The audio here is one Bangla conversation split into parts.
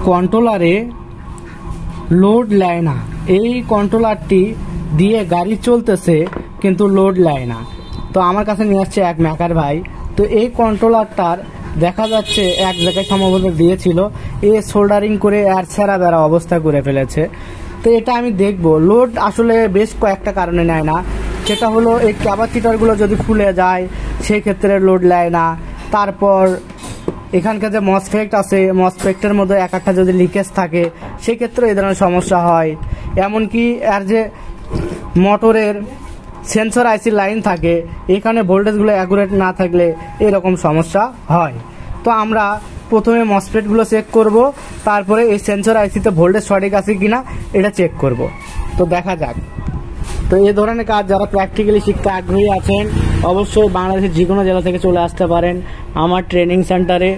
কন্ট্রোলারে লোড নেয় না। এই কন্ট্রোলারটি দিয়ে গাড়ি চলতেছে কিন্তু লোড নেয় না। তো আমার কাছে নিয়ে আসছে এক মেকার ভাই। তো এই কন্ট্রোলারটার দেখা যাচ্ছে এক জায়গায় সম্ভবত দিয়েছিল, এ সোল্ডারিং করে আর ছেঁড়া বেড়া অবস্থা করে ফেলেছে। তো এটা আমি দেখব। লোড আসলে বেশ কয়েকটা কারণে নেয় না। সেটা হলো এই ক্যাপাসিটারগুলো যদি ফুলে যায় সেই ক্ষেত্রে লোড নেয় না। তারপর এখানকার যে মসফেট আছে, মসফেটের মধ্যে এক একটা যদি লিকেজ থাকে সেক্ষেত্রে এই ধরনের সমস্যা হয়। এমনকি আর যে মোটরের সেন্সর আইসি লাইন থাকে, এখানে ভোল্টেজগুলো অ্যাকুরেট না থাকলে এরকম সমস্যা হয়। তো আমরা প্রথমে মসফেটগুলো চেক করব, তারপরে এই সেন্সর আইসিতে ভোল্টেজ সঠিক আছে কিনা এটা চেক করব। তো দেখা যাক। তো এই ধরনের কাজ যারা প্র্যাকটিক্যালি শিখতে আগ্রহী আছেন অবশ্যই বাংলাদেশের যে কোনো জেলা থেকে চলে আসতে পারেন। আমার ট্রেনিং সেন্টারে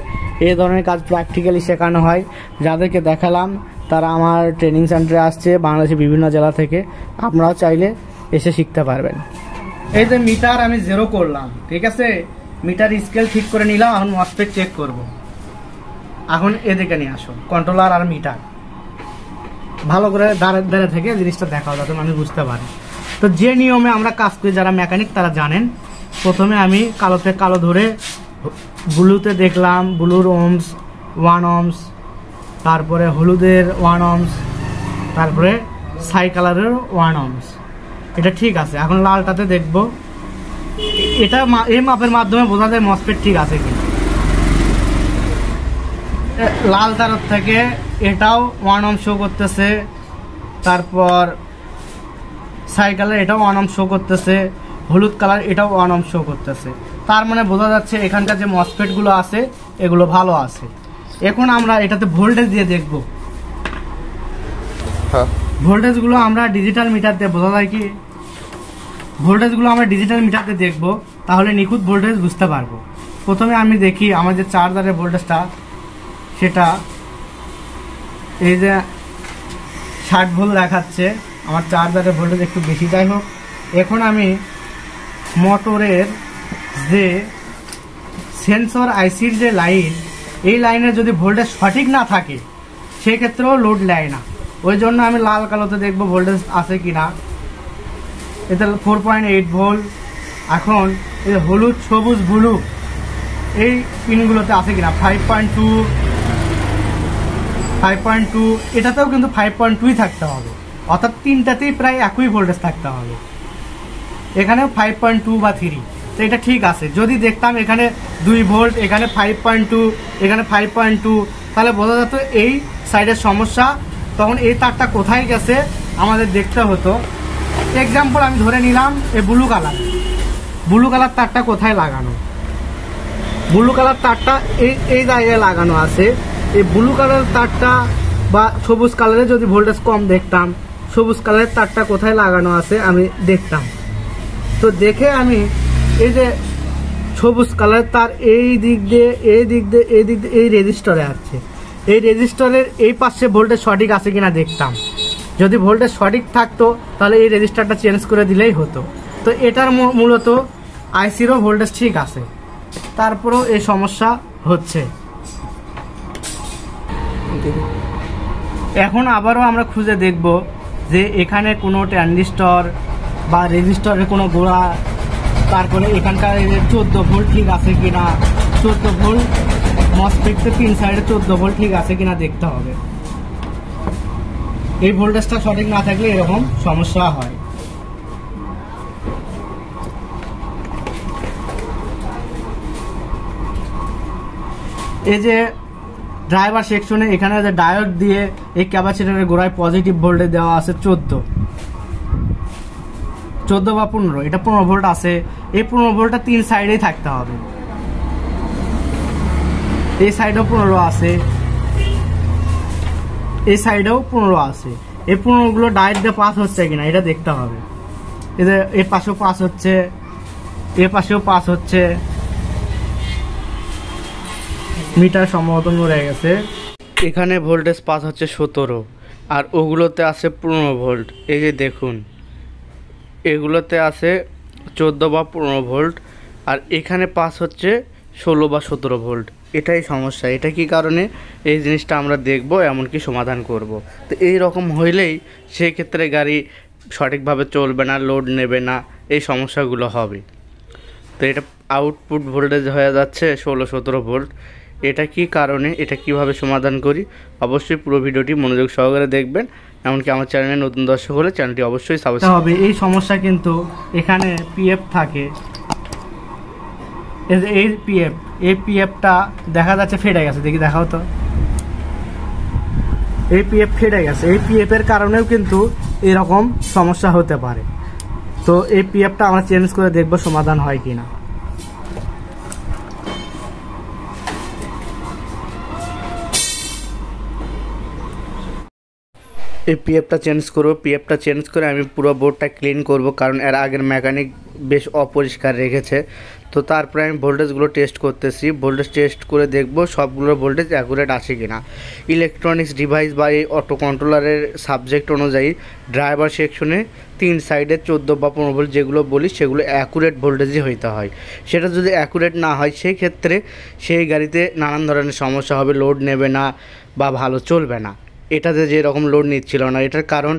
এই ধরনের কাজ প্র্যাকটিক্যালি শেখানো হয়। যাদেরকে দেখালাম তারা আমার ট্রেনিং সেন্টারে আসছে বাংলাদেশের বিভিন্ন জেলা থেকে। আপনারাও চাইলে এসে শিখতে পারবেন। এই যে মিটার আমি জিরো করলাম, ঠিক আছে, মিটার স্কেল ঠিক করে নিলাম। এখন মসফেট চেক করব। এখন এদিকে নিয়ে আসো কন্ট্রোলার আর মিটার, ভালো করে দাঁড়ে থেকে জিনিসটা দেখাও যাতে মানুষ বুঝতে পারে। তো যে নিয়মে আমরা কাজ করি যারা মেকানিক তারা জানেন। প্রথমে আমি কালোতে কালো ধরে ব্লুতে দেখলাম ব্লুর ওমস 1 ohms, তারপরে হলুদের 1 ohms, তারপরে ছাই কালারের 1 ohms। এটা ঠিক আছে। এখন লালটাতে দেখব। এটা এই মাপের মাধ্যমে বোঝা যায় মসফেট ঠিক আছে কি। লাল তার থেকে এটাও 1 ohms শো করতেছে, তারপর ছাই কালার এটাও 1 ohms শো করতেছে, হলুদ কালার এটাও 1 ohms শো করতেছে। তার মানে বোঝা যাচ্ছে এখানকার যে মসফেটগুলো আছে এগুলো ভালো আছে। এখন আমরা এটাতে ভোল্টেজ দিয়ে দেখব। ভোল্টেজগুলো আমরা ডিজিটাল মিটার দিয়ে বোঝা যায় কি, ভোল্টেজগুলো আমরা ডিজিটাল মিটার দিয়ে দেখব, তাহলে নিখুঁত ভোল্টেজ বুঝতে পারবো। প্রথমে আমি দেখি আমার যে চার্জারের ভোল্টেজটা, সেটা এই যে 60 ভোল্ট দেখাচ্ছে। আমার চার্জারের ভোল্টেজ একটু বেশি, যাই হোক। এখন আমি মোটরের যে সেন্সর আইসির যে লাইন, এই লাইনের যদি ভোল্টেজ সঠিক না থাকে সেক্ষেত্রেও লোড নেয় না। ওই জন্য আমি লাল কালোতে দেখবো ভোল্টেজ আছে কিনা। এতে 4.8 ভোল্ট। এখন এই হলুদ সবুজ ব্লু এই পিনগুলোতে আছে কিনা 5.2, এটাতেও কিন্তু 5.2 থাকতে হবে, অর্থাৎ তিনটাতেই প্রায় একই ভোল্টেজ থাকতে হবে। এখানেও 5.2 বা 3, তো এটা ঠিক আছে। যদি দেখতাম এখানে 2 ভোল্ট, এখানে 5.2, এখানে 5.2, তাহলে বোঝা যেত এই সাইডের সমস্যা। তখন এই তারটা কোথায় গেছে আমাদের দেখতে হতো। এক্সাম্পল আমি ধরে নিলাম এই ব্লু কালার তারটা কোথায় লাগানো। ব্লু কালার তারটা এই জায়গায় লাগানো আছে। এই ব্লু কালার তারটা বা সবুজ কালারে যদি ভোল্টেজ কম দেখতাম, সবুজ কালারের তারটা কোথায় লাগানো আছে আমি দেখতাম। তো দেখে আমি এই যে সবুজ কালারের তার এই দিক দিয়ে এই রেজিস্টারে আছে, এই রেজিস্টারের এই পাশে ভোল্টেজ সঠিক আছে কিনা দেখতাম। যদি ভোল্টেজ সঠিক থাকতো তাহলে এই রেজিস্টারটা চেঞ্জ করে দিলেই হতো। তো এটার মূলত আইসিরও ভোল্টেজ ঠিক আছে, তারপরেও এই সমস্যা হচ্ছে। এখন আবারও আমরা খুঁজে দেখব যে এখানে কোনো ট্রানজিস্টর বা রেজিস্টরের কোনো গোড়া, তারপরে এখানকার 14 ভোল্ট ঠিক আছে কিনা। 14 ভোল্ট মসফেটের 3 সাইডে 14 ভোল্ট ঠিক আছে কিনা দেখতে হবে। এই ভোল্টেজটা সঠিক না থাকলে এরকম সমস্যা হয়। এই যে ড্রাইভার সেকশনে এখানে যে ডায়োড দিয়ে এই ক্যাপাসিটরের গোড়ায় পজিটিভ ভোল্টেজ দেওয়া আছে 14 বা 15, এটা 15 ভোল্ট আছে। এই 15 ভোল্টটা 3 সাইডেই থাকতে হবে। এই সাইডেও 15 আছে, এই সাইডেও 15 আছে। এই 15 গুলো ডায়োড দিয়ে পাস হচ্ছে কিনা এটা দেখতে হবে। এই যে এর পাশেও পাস হচ্ছে, এর পাশেও পাস হচ্ছে। মিটার সম্ভবত নড়ে গেছে। এখানে ভোল্টেজ পাস হচ্ছে 17 আর ওগুলোতে আছে 15 ভোল্ট। এই যে দেখুন এগুলোতে আছে 14 বা 15 ভোল্ট আর এখানে পাস হচ্ছে 16 বা 17 ভোল্ট। এটাই সমস্যা। এটা কি কারণে এই জিনিসটা আমরা দেখব, এমনকি সমাধান করব। তো এই রকম হইলেই সেক্ষেত্রে গাড়ি সঠিকভাবে চলবে না, লোড নেবে না, এই সমস্যাগুলো হবে। তো এটা আউটপুট ভোল্টেজ হয়ে যাচ্ছে 16-17 ভোল্ট। এটা কি কারণে, এটা কিভাবে সমাধান করি, অবশ্যই পুরো ভিডিওটি মনোযোগ সহকারে দেখবেন। এমনকি আমার চ্যানেলে নতুন দর্শক হলে চ্যানেলটি অবশ্যই সাবস্ক্রাইব হবে। এই সমস্যা কিন্তু এখানে পিএফ থাকে, এই পিএফটা দেখা যাচ্ছে ফেটে গেছে। দেখি, দেখাও তো। এই পিএফ ফেটে গেছে। এই পিএফের কারণেও কিন্তু এরকম সমস্যা হতে পারে। তো এই পিএফটা আমরা চেঞ্জ করে দেখব সমাধান হয় কিনা। এই পিএফটা চেঞ্জ করবো। পিএফটা চেঞ্জ করে আমি পুরো বোর্ডটা ক্লিন করব, কারণ এর আগের মেকানিক বেশ অপরিষ্কার রেখেছে। তো তারপরে আমি ভোল্টেজগুলো টেস্ট করতেছি। ভোল্টেজ টেস্ট করে দেখব সবগুলোর ভোল্টেজ অ্যাকুরেট আসে কিনা। ইলেকট্রনিক্স ডিভাইস বা এই অটো কন্ট্রোলারের সাবজেক্ট অনুযায়ী ড্রাইভার সেকশনে 3 সাইডে 14 বা 15 ভোল্ট যেগুলো বলি, সেগুলো অ্যাকুরেট ভোল্টেজই হইতে হয়। সেটা যদি অ্যাকুরেট না হয়, সেই ক্ষেত্রে সেই গাড়িতে নানান ধরনের সমস্যা হবে, লোড নেবে না বা ভালো চলবে না। এটাতে যেরকম লোড নিচ্ছিল না, এটার কারণ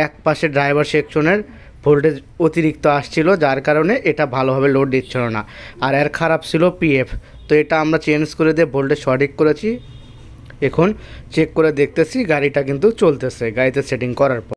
এক পাশে ড্রাইভার সেকশনের ভোল্টেজ অতিরিক্ত আসছিল, যার কারণে এটা ভালোভাবে লোড দিচ্ছিল না। আর এর খারাপ ছিল পিএফ। তো এটা আমরা চেঞ্জ করে দিয়ে ভোল্টেজ সঠিক করেছি। এখন চেক করে দেখতেছি গাড়িটা কিন্তু চলতেছে, গাড়িতে সেটিং করার পর।